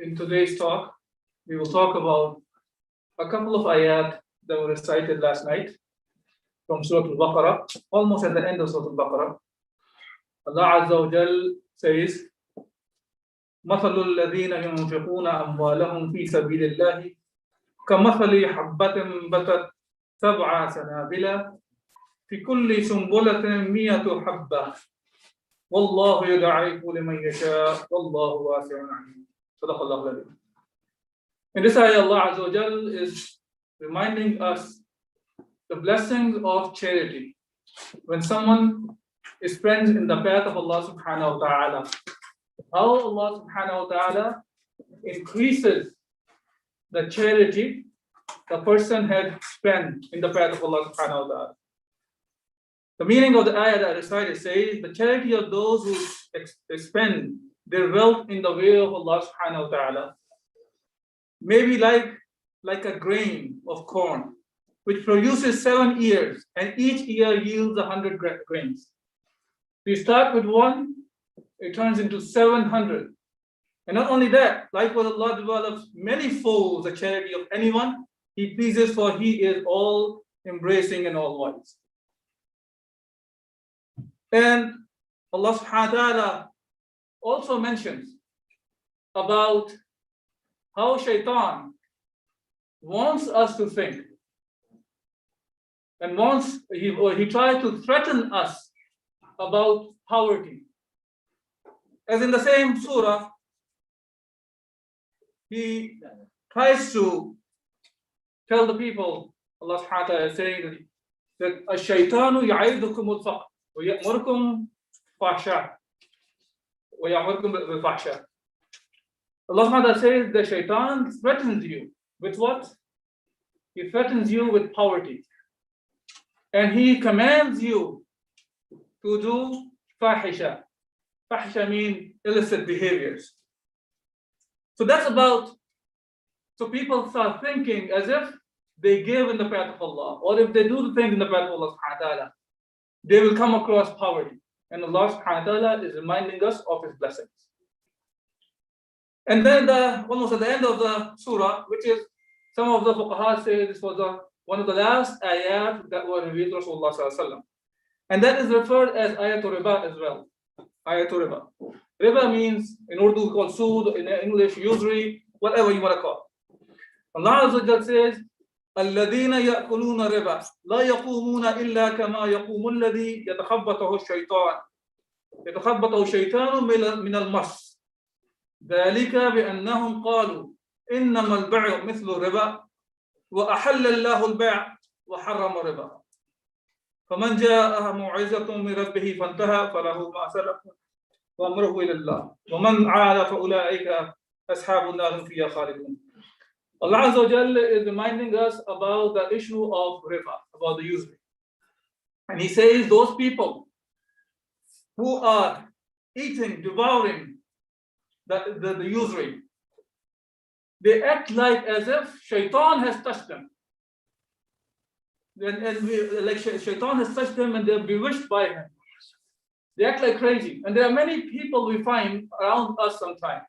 In today's talk, we will talk about a couple of ayat that were recited last night from Surah Al-Baqarah, almost at the end of Surah Al-Baqarah. Allah Azza wa Jal says, مَثَلُ الَّذِينَ يُنْفِقُونَ أَمْوَالَهُمْ فِي سَبِيلِ اللَّهِ كَمَثَلِ حَبَّةٍ بَتَتْ سَبْعَ سَنَابِلَ فِي كُلِّ سُنْبُلَةٍ مِّائَةُ حَبَّةٍ وَاللَّهُ يُضَاعِفُ لِمَن يَشَاءُ وَاللَّهُ وَاسِعٌ عَلِيمٌ. Sadaqa Allahu. In this ayah, Allah Azza wa Jal is reminding us the blessings of charity. When someone spends in the path of Allah subhanahu wa ta'ala, how Allah subhanahu wa ta'ala increases the charity the person had spent in the path of Allah subhanahu wa ta'ala. The meaning of the ayah that I recited says the charity of those who spend their wealth in the way of Allah subhanahu wa ta'ala may be like a grain of corn which produces 7 ears and each ear yields 100 grains. We start with one, it turns into 700. And not only that, likewise Allah develops many folds the charity of anyone He pleases, for He is all embracing and all wise. And Allah subhanahu wa ta'ala also mentions about how shaitan wants us to think and he tries to threaten us about poverty. As in the same surah, he tries to tell the people, Allah subhanahu wa ta'ala is saying that ash-shaytanu ya'idukum al-faqr wa ya'murukum bil-fahsha. Allah subhanahu wa ta'ala says the shaitan threatens you with what? He threatens you with poverty. And he commands you to do fahisha. Fahisha means illicit behaviors. So that's about, so people start thinking as if they give in the path of Allah, or if they do the things in the path of Allah subhanahu wa ta'ala, they will come across poverty. And Allah subhanahu wa ta'ala is reminding us of His blessings. And then almost at the end of the surah, which is, some of the fuqaha say this was one of the last ayat that were revealed to Rasulullah sallallahu alaihi wasallam. And that is referred as ayatul riba as well. Ayatul riba. Riba means, in Urdu called sood, in English usury, whatever you want to call it. Allah Azza wa Jalla says, الَّذِينَ يَأْكُلُونَ الرِّبَا لَا يَقُومُونَ إِلَّا كَمَا يَقُومُ الَّذِي يَتَخَبَّطَهُ الشَّيْطَانُ مِنَ الْمَسِّ ذَلِكَ بِأَنَّهُمْ قَالُوا إِنَّمَا الْبَيْعُ مِثْلُ الرِّبَا وَأَحَلَّ اللَّهُ الْبَيْعَ وَحَرَّمَ الرِّبَا فَمَنْ جَاءَهُ مَوْعِظَةٌ مِنْ رَبِّهِ فَانْتَهَى فَلَهُ مَا سَلَفَ وَأَمْرُهُ إِلَى اللَّهِ وَمَنْ عَادَ فَأُولَٰئِكَ أَصْحَابُ النَّارِ هُمْ فِيهَا خَالِدُونَ. Allah Azza wa Jalla is reminding us about the issue of riba, about the usury. And He says those people who are eating, devouring the usury, they act like as if shaitan has touched them. Like shaitan has touched them and they're bewitched by him. They act like crazy. And there are many people we find around us sometimes.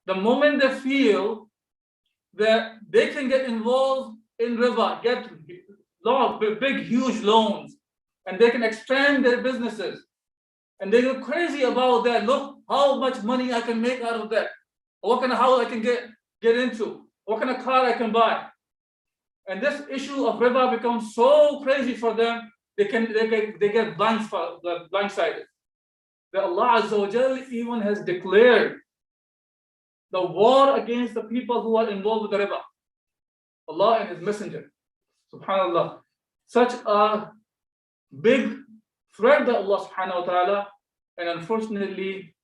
The moment they feel that they can get involved in riba, get big, huge loans, and they can expand their businesses, and they go crazy about that. Look how much money I can make out of that. What kind of house I can get into. What kind of car I can buy. And this issue of riba becomes so crazy for them, they get blindsided. That Allah Azza wa Jalla even has declared the war against the people who are involved with the riba. Allah and His Messenger. Subhanallah. Such a big threat that Allah subhanahu wa ta'ala, and unfortunately,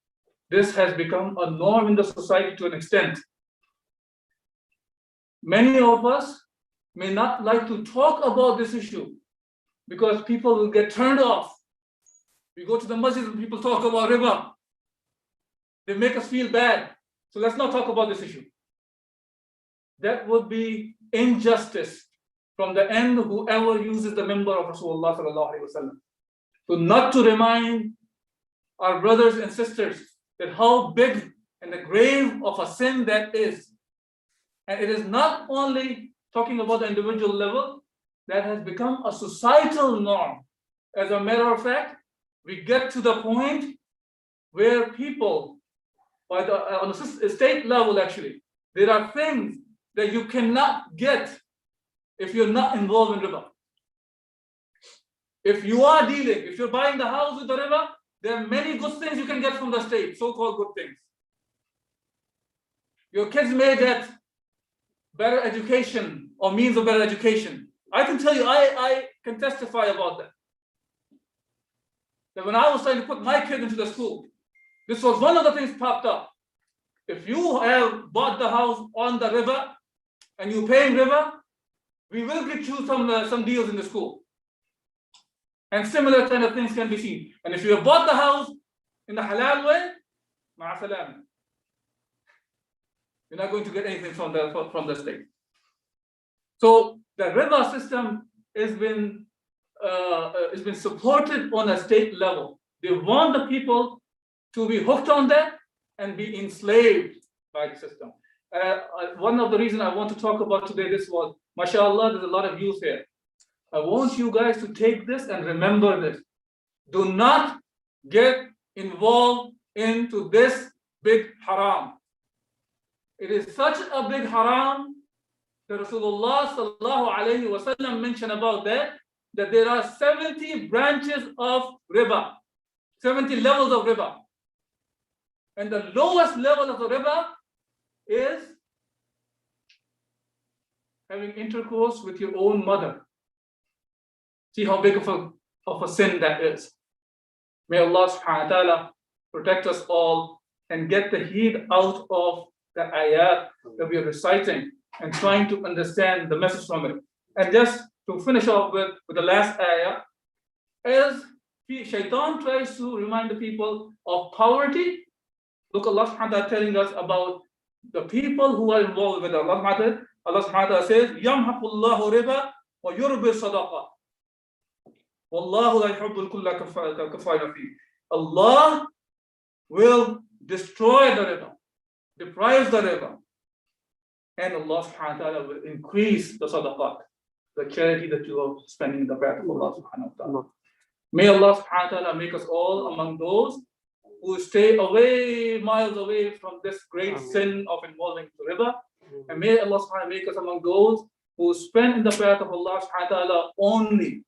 this has become a norm in the society to an extent. Many of us may not like to talk about this issue because people will get turned off. We go to the masjid and people talk about riba. They make us feel bad. So let's not talk about this issue. That would be injustice from the end of whoever uses the member of Rasulullah sallallahu alaihi wasallam. So not to remind our brothers and sisters that how big and the grave of a sin that is. And it is not only talking about the individual level, that has become a societal norm. As a matter of fact, we get to the point where people, on a state level actually, there are things that you cannot get if you're not involved in riba. If you are dealing, if you're buying the house with the riba, there are many good things you can get from the state, so-called good things. Your kids may get better education or means of better education. I can tell you, I can testify about that. That when I was trying to put my kid into the school, this was one of the things popped up. If you have bought the house on the riba and you're paying riba, we will get you some deals in the school. And similar kind of things can be seen. And if you have bought the house in the halal way, ma'a salam, you're not going to get anything from the state. So the riba system has been supported on a state level. They want the people to be hooked on that and be enslaved by the system. One of the reasons I want to talk about today, this was, mashallah, there's a lot of youth here. I want you guys to take this and remember this. Do not get involved into this big haram. It is such a big haram that Rasulullah sallallahu alayhi wa sallam mentioned about that there are 70 branches of riba, 70 levels of riba. And the lowest level of the riba is having intercourse with your own mother. See how big of a sin that is. May Allah subhanahu wa ta'ala protect us all and get the heat out of the ayat that we are reciting and trying to understand the message from it. And just to finish off with the last ayah, as Shaitan tries to remind the people of poverty, look, Allah subhanahu wa ta'ala telling us about the people who are involved with Allah subhanahu wa ta'ala says, يَمْحَقُ اللَّهُ رِبَا وَيُرْبِي الصَّدَقَةِ وَاللَّهُ لَا يُحِبُّ الْكُلَّ كَفَّارٍ أَثِيمٍ. Allah will destroy the riba, deprive the riba, and Allah subhanahu wa ta'ala will increase the sadaqat, the charity that you are spending in the path of Allah subhanahu wa ta'ala. May Allah subhanahu wa ta'ala make us all among those who stay away, miles away from this great sin of involving the riba. And may Allah subhanahu wa ta'ala make us among those who spend in the path of Allah subhanahu wa ta'ala only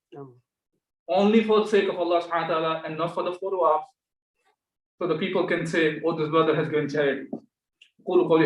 for the sake of Allah subhanahu wa ta'ala and not for the photo ops, so the people can say, oh, this brother has given charity.